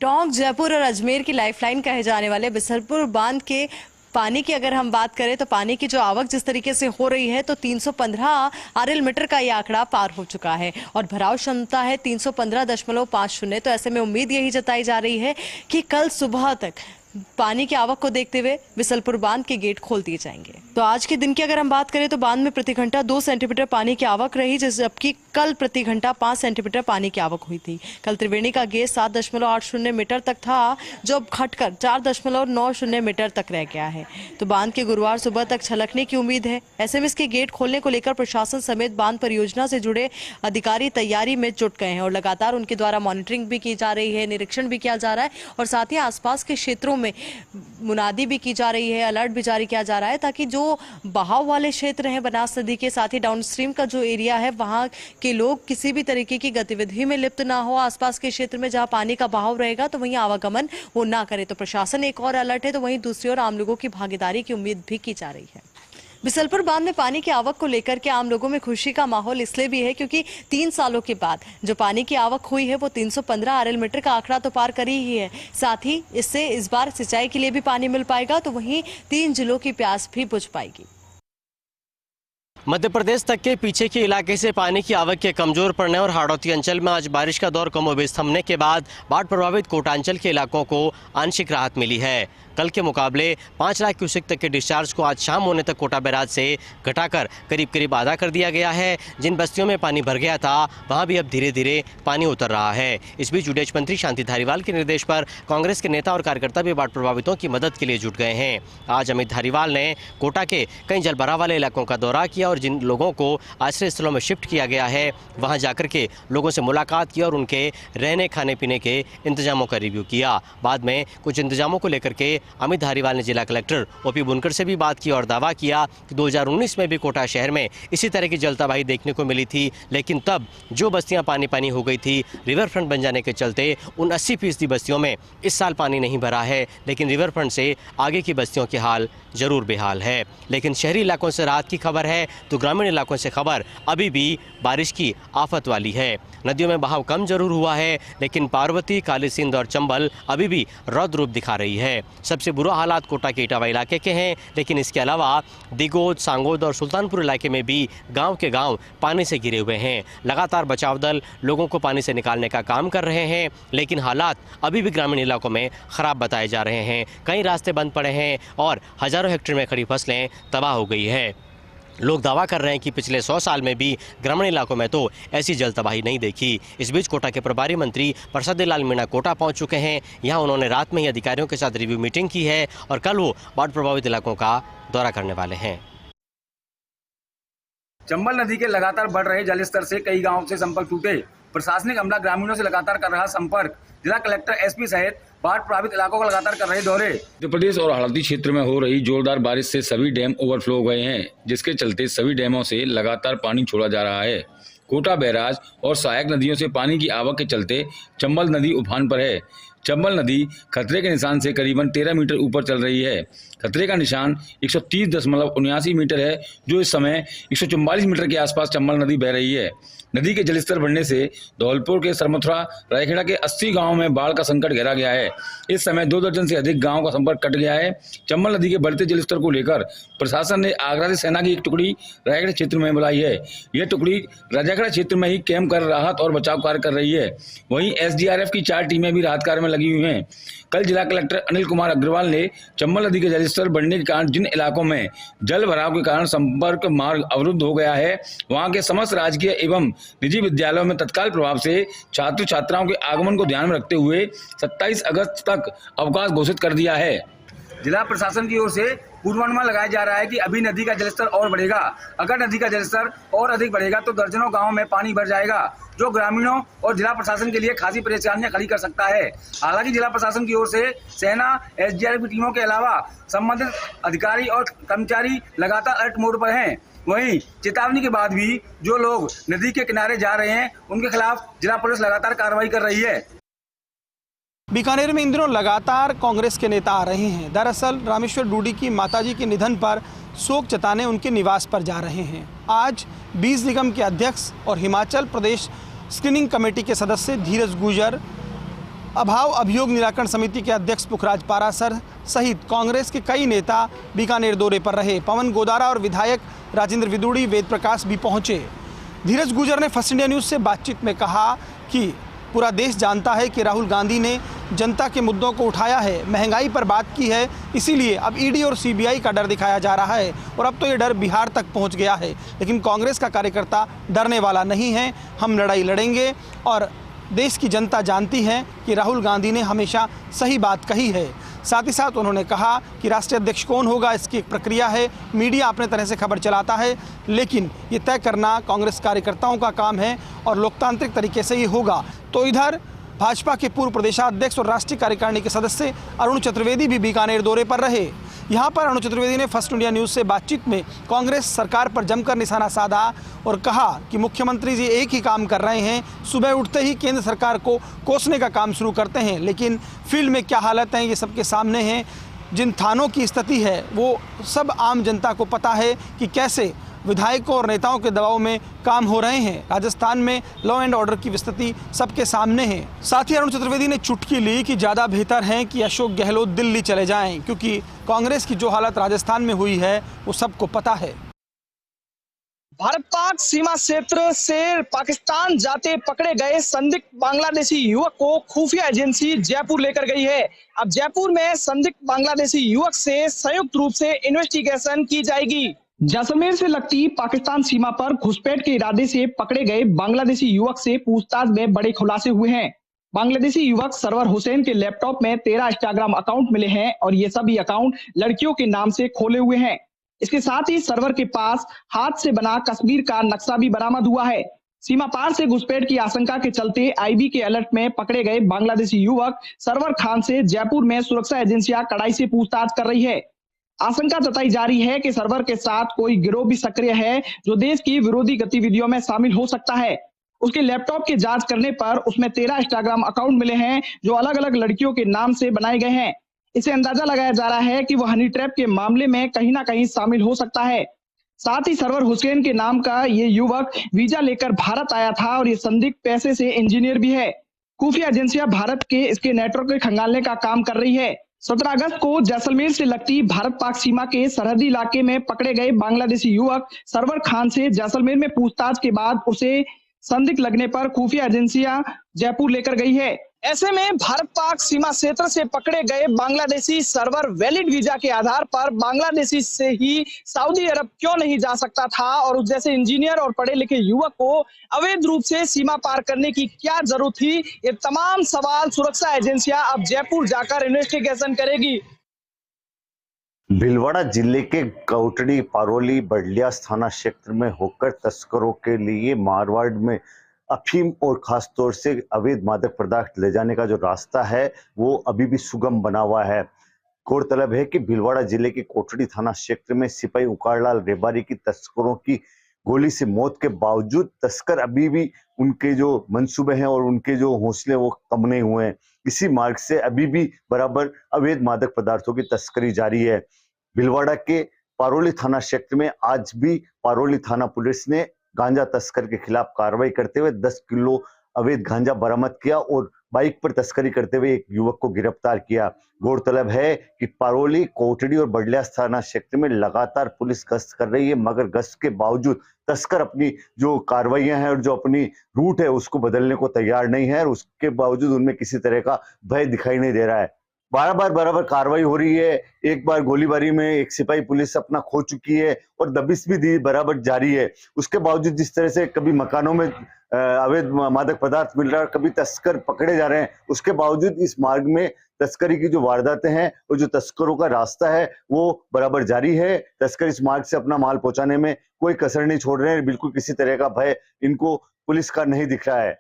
टोंक, जयपुर और अजमेर की लाइफलाइन कहे जाने वाले बिसलपुर बांध के पानी की अगर हम बात करें तो पानी की जो आवक जिस तरीके से हो रही है तो 315 आरएल मीटर का ये आंकड़ा पार हो चुका है और भराव क्षमता है 315.50। तो ऐसे में उम्मीद यही जताई जा रही है कि कल सुबह तक पानी की आवक को देखते हुए बिसलपुर बांध के गेट खोल दिए जाएंगे। तो आज के दिन की अगर हम बात करें तो बांध में प्रति घंटा 2 सेंटीमीटर पानी की आवक रही, जबकि कल प्रति घंटा 5 सेंटीमीटर पानी की आवक हुई थी। कल त्रिवेणी का गेज 7.80 मीटर तक था, जो अब घटकर 4.90 मीटर तक रह गया है। तो बांध के गुरुवार सुबह तक छलकने की उम्मीद है। ऐसे में इसके गेट खोलने को लेकर प्रशासन समेत बांध परियोजना से जुड़े अधिकारी तैयारी में जुट गए हैं और लगातार उनके द्वारा मॉनिटरिंग भी की जा रही है, निरीक्षण भी किया जा रहा है और साथ ही आसपास के क्षेत्रों में मुनादी भी की जा रही है, अलर्ट भी जारी किया जा रहा है ताकि जो बहाव वाले क्षेत्र हैं बनास नदी के, साथ ही डाउनस्ट्रीम का जो एरिया है वहां के लोग किसी भी तरीके की गतिविधि में लिप्त ना हो। आसपास के क्षेत्र में जहां पानी का बहाव रहेगा तो वहीं आवागमन वो ना करे। तो प्रशासन एक और अलर्ट है, तो वहीं दूसरी ओर आम लोगों की भागीदारी की उम्मीद भी की जा रही है। बिसलपुर बांध में पानी की आवक को लेकर के आम लोगों में खुशी का माहौल इसलिए भी है क्योंकि 3 सालों के बाद जो पानी की आवक हुई है वो 315 आरएल मीटर का आंकड़ा तो पार करी ही है। साथ ही इससे इस बार सिंचाई के लिए भी पानी मिल पाएगा, तो वहीं 3 जिलों की प्यास भी बुझ पाएगी। मध्य प्रदेश तक के पीछे के इलाके से पानी की आवक के कमजोर पड़ने और हाड़ौती अंचल में आज बारिश का दौर कमोबेश थमने के बाद बाढ़ प्रभावित कोटांचल के इलाकों को आंशिक राहत मिली है। कल के मुकाबले 5 लाख क्यूसेक तक के डिस्चार्ज को आज शाम होने तक कोटा बैराज से घटाकर करीब आधा कर दिया गया है। जिन बस्तियों में पानी भर गया था वहां भी अब धीरे धीरे पानी उतर रहा है। इस बीच विदेश मंत्री शांति धारीवाल के निर्देश पर कांग्रेस के नेता और कार्यकर्ता भी बाढ़ प्रभावितों की मदद के लिए जुट गए हैं। आज अमित धारीवाल ने कोटा के कई जलभराव वाले इलाकों का दौरा किया और जिन लोगों को आश्रय स्थलों में शिफ्ट किया गया है वहां जाकर के लोगों से मुलाकात की और उनके रहने खाने पीने के इंतजामों का रिव्यू किया। बाद में कुछ इंतजामों को लेकर के अमित धारीवाल ने जिला कलेक्टर ओपी बुनकर से भी बात की और दावा किया कि 2019 में भी कोटा शहर में इसी तरह की जलतबाही देखने को मिली थी, लेकिन तब जो बस्तियां पानी हो गई थी रिवर फ्रंट बन जाने के चलते उन 80% बस्तियों में इस साल पानी नहीं भरा है, लेकिन रिवर फ्रंट से आगे की बस्तियों के हाल जरूर बेहाल है। लेकिन शहरी इलाकों से राहत की खबर है तो ग्रामीण इलाकों से खबर अभी भी बारिश की आफत वाली है। नदियों में बहाव कम जरूर हुआ है, लेकिन पार्वती, काली सिंध और चंबल अभी भी रौद्र रूप दिखा रही है। सबसे बुरा हालात कोटा के इटावा इलाके के हैं, लेकिन इसके अलावा दिगोद, सांगोद और सुल्तानपुर इलाके में भी गांव के गांव पानी से घिरे हुए हैं। लगातार बचाव दल लोगों को पानी से निकालने का काम कर रहे हैं, लेकिन हालात अभी भी ग्रामीण इलाकों में खराब बताए जा रहे हैं। कई रास्ते बंद पड़े हैं और हजारों हेक्टेयर में खड़ी फसलें तबाह हो गई है। लोग दावा कर रहे हैं कि पिछले 100 साल में भी ग्रामीण इलाकों में तो ऐसी जल तबाही नहीं देखी। इस बीच कोटा के प्रभारी मंत्री प्रसाद लाल मीणा कोटा पहुंच चुके हैं। यहां उन्होंने रात में ही अधिकारियों के साथ रिव्यू मीटिंग की है और कल वो बाढ़ प्रभावित इलाकों का दौरा करने वाले हैं। चंबल नदी के लगातार बढ़ रहे जलस्तर से कई गाँव से संपर्क टूटे। प्रशासनिक अमला ग्रामीणों से लगातार कर रहा संपर्क। जिला कलेक्टर एसपी सहित बाढ़ प्रभावित इलाकों का लगातार कर रहे दौरे। मध्य प्रदेश और हाड़ौती क्षेत्र में हो रही जोरदार बारिश से सभी डैम ओवरफ्लो हो गए हैं, जिसके चलते सभी डैमों से लगातार पानी छोड़ा जा रहा है। कोटा बैराज और सहायक नदियों से पानी की आवक के चलते चंबल नदी उफान पर है। चंबल नदी खतरे के निशान से करीबन 13 मीटर ऊपर चल रही है। खतरे का निशान 130.79 मीटर है, जो इस समय 144 मीटर के आसपास चंबल नदी बह रही है। नदी के जलस्तर बढ़ने से धौलपुर के सरमथुरा, रायखेड़ा के 80 गांवों में बाढ़ का संकट गहरा गया है। इस समय 2 दर्जन से अधिक गांवों का संपर्क कट गया है। चंबल नदी के बढ़ते जलस्तर को लेकर प्रशासन ने आगरा से सेना की एक टुकड़ी रायखेड़ा क्षेत्र में बुलाई है। यह टुकड़ी राजाखेड़ा क्षेत्र में ही कैंप कर राहत और बचाव कार्य कर रही है। वहीं एसडीआरएफ की 4 टीमें भी राहत कार्य में लगी हुई हैं। कल जिला कलेक्टर अनिल कुमार अग्रवाल ने चंबल नदी के जलस्तर बढ़ने के कारण जिन इलाकों में जल भराव के कारण संपर्क मार्ग अवरुद्ध हो गया है, वहां के समस्त राजकीय एवं निजी विद्यालयों में तत्काल प्रभाव से छात्र छात्राओं के आगमन को ध्यान में रखते हुए 27 अगस्त तक अवकाश घोषित कर दिया है। जिला प्रशासन की ओर से पूर्वानुमान लगाया जा रहा है कि अभी नदी का जलस्तर और बढ़ेगा। अगर नदी का जलस्तर और अधिक बढ़ेगा तो दर्जनों गांवों में पानी भर जाएगा, जो ग्रामीणों और जिला प्रशासन के लिए खासी परेशानियां खड़ी कर सकता है। हालांकि जिला प्रशासन की ओर से सेना, एसडीआरएफ की टीमों के अलावा संबंधित अधिकारी और कर्मचारी लगातार अलर्ट मोड पर हैं। वहीं चेतावनी के बाद भी जो लोग नदी के किनारे जा रहे हैं उनके खिलाफ जिला पुलिस लगातार कार्रवाई कर रही है। बीकानेर में इन दिनों लगातार कांग्रेस के नेता आ रहे हैं। दरअसल रामेश्वर डूडी की माताजी के निधन पर शोक जताने उनके निवास पर जा रहे हैं। आज बीस निगम के अध्यक्ष और हिमाचल प्रदेश स्क्रीनिंग कमेटी के सदस्य धीरज गुर्जर अभाव अभियोग निराकरण समिति के अध्यक्ष पुखराज पारासर सहित कांग्रेस के कई नेता बीकानेर दौरे पर रहे। पवन गोदारा और विधायक राजेंद्र विदुड़ी, वेद प्रकाश भी पहुंचे। धीरज गुर्जर ने फर्स्ट इंडिया न्यूज़ से बातचीत में कहा कि पूरा देश जानता है कि राहुल गांधी ने जनता के मुद्दों को उठाया है, महंगाई पर बात की है, इसीलिए अब ईडी और सीबीआई का डर दिखाया जा रहा है और अब तो ये डर बिहार तक पहुंच गया है। लेकिन कांग्रेस का कार्यकर्ता डरने वाला नहीं है, हम लड़ाई लड़ेंगे और देश की जनता जानती है कि राहुल गांधी ने हमेशा सही बात कही है। साथ ही साथ उन्होंने कहा कि राष्ट्रीय अध्यक्ष कौन होगा इसकी एक प्रक्रिया है, मीडिया अपने तरह से खबर चलाता है, लेकिन ये तय करना कांग्रेस कार्यकर्ताओं का काम है और लोकतांत्रिक तरीके से ये होगा। तो इधर भाजपा के पूर्व प्रदेशाध्यक्ष और राष्ट्रीय कार्यकारिणी के सदस्य अरुण चतुर्वेदी भी बीकानेर दौरे पर रहे। यहाँ पर अरुण चतुर्वेदी ने फर्स्ट इंडिया न्यूज़ से बातचीत में कांग्रेस सरकार पर जमकर निशाना साधा और कहा कि मुख्यमंत्री जी एक ही काम कर रहे हैं, सुबह उठते ही केंद्र सरकार को कोसने का काम शुरू करते हैं, लेकिन फील्ड में क्या हालत है ये सबके सामने है। जिन थानों की स्थिति है वो सब आम जनता को पता है कि कैसे विधायकों और नेताओं के दबाव में काम हो रहे हैं। राजस्थान में लॉ एंड ऑर्डर की स्थिति सबके सामने है। साथ ही अरुण चतुर्वेदी ने चुटकी ली कि ज़्यादा बेहतर है कि अशोक गहलोत दिल्ली चले जाएं, क्योंकि कांग्रेस की जो हालत राजस्थान में हुई है वो सबको पता है। भारत पाक सीमा क्षेत्र से पाकिस्तान जाते पकड़े गए संदिग्ध बांग्लादेशी युवक को खुफिया एजेंसी जयपुर लेकर गई है। अब जयपुर में संदिग्ध बांग्लादेशी युवक से संयुक्त रूप से इन्वेस्टिगेशन की जाएगी। जैसलमेर से लगती पाकिस्तान सीमा पर घुसपैठ के इरादे से पकड़े गए बांग्लादेशी युवक से पूछताछ में बड़े खुलासे हुए हैं। बांग्लादेशी युवक सरवर हुसैन के लैपटॉप में 13 इंस्टाग्राम अकाउंट मिले हैं और ये सभी अकाउंट लड़कियों के नाम से खोले हुए हैं। इसके साथ ही सरवर के पास हाथ से बना कश्मीर का नक्शा भी बरामद हुआ है। सीमा पार से घुसपैठ की आशंका के चलते आईबी के अलर्ट में पकड़े गए बांग्लादेशी युवक सरवर खान से जयपुर में सुरक्षा एजेंसियां कड़ाई से पूछताछ कर रही है। आशंका जताई जा रही है कि सरवर के साथ कोई गिरोह भी सक्रिय है जो देश की विरोधी गतिविधियों में शामिल हो सकता है। उसके लैपटॉप की जांच करने पर उसमें 13 इंस्टाग्राम अकाउंट मिले हैं जो अलग अलग लड़कियों के नाम से बनाए गए हैं। इसे अंदाजा लगाया जा रहा है कि वह हनी ट्रैप के मामले में कहीं ना कहीं शामिल हो सकता है। साथ ही सरवर हुसैन के नाम का ये युवक वीजा लेकर भारत आया था और ये संदिग्ध पैसे से इंजीनियर भी है। खुफिया एजेंसियां भारत के इसके नेटवर्क को खंगालने का काम कर रही है। 17 अगस्त को जैसलमेर से लगती भारत पाक सीमा के सरहदी इलाके में पकड़े गए बांग्लादेशी युवक सरवर खान से जैसलमेर में पूछताछ के बाद उसे संदिग्ध लगने पर खुफिया एजेंसियां जयपुर लेकर गई है। ऐसे में भारत पाक सीमा क्षेत्र से पकड़े गए बांग्लादेशी सर्वर वैलिड वीजा के आधार पर बांग्लादेशी से ही सऊदी अरब क्यों नहीं जा सकता था और उस जैसे इंजीनियर और पढ़े लिखे युवक को अवैध रूप से सीमा पार करने की क्या जरूरत थी, ये तमाम सवाल सुरक्षा एजेंसियां अब जयपुर जाकर इन्वेस्टिगेशन करेगी। भीलवाड़ा जिले के कोटड़ी पारोली बडलियास थाना क्षेत्र में होकर तस्करों के लिए मारवाड़ में अफीम और खास तौर से अवैध मादक पदार्थ ले जाने का जो रास्ता है वो अभी भी सुगम बना हुआ है। गौरतलब है कि भीलवाड़ा जिले के कोटड़ी थाना क्षेत्र में सिपाही उकारलाल रेबारी की तस्करों की गोली से मौत के बावजूद तस्कर अभी भी उनके जो मंसूबे हैं और उनके जो हौसले वो कम नहीं हुए हैं। इसी मार्ग से अभी भी बराबर अवैध मादक पदार्थों की तस्करी जारी है। भीलवाड़ा के पारोली थाना क्षेत्र में आज भी पारोली थाना पुलिस ने गांजा तस्कर के खिलाफ कार्रवाई करते हुए 10 किलो अवैध गांजा बरामद किया और बाइक पर तस्करी करते हुए एक युवक को गिरफ्तार किया। गौरतलब है कि पारोली, कोटड़ी और बडलियास थाना क्षेत्र में लगातार पुलिस गश्त कर रही है, मगर गश्त के बावजूद तस्कर अपनी जो कार्रवाइयां हैं और जो अपनी रूट है उसको बदलने को तैयार नहीं है और उसके बावजूद उनमें किसी तरह का भय दिखाई नहीं दे रहा है। बराबर कार्रवाई हो रही है। एक बार गोलीबारी में एक सिपाही पुलिस अपना खो चुकी है और दबिश भी दी बराबर जारी है। उसके बावजूद जिस तरह से कभी मकानों में अवैध मादक पदार्थ मिल रहा है, कभी तस्कर पकड़े जा रहे हैं, उसके बावजूद इस मार्ग में तस्करी की जो वारदातें हैं और जो तस्करों का रास्ता है वो बराबर जारी है। तस्कर इस मार्ग से अपना माल पहुंचाने में कोई कसर नहीं छोड़ रहे हैं। बिल्कुल किसी तरह का भय इनको पुलिस का नहीं दिख रहा है।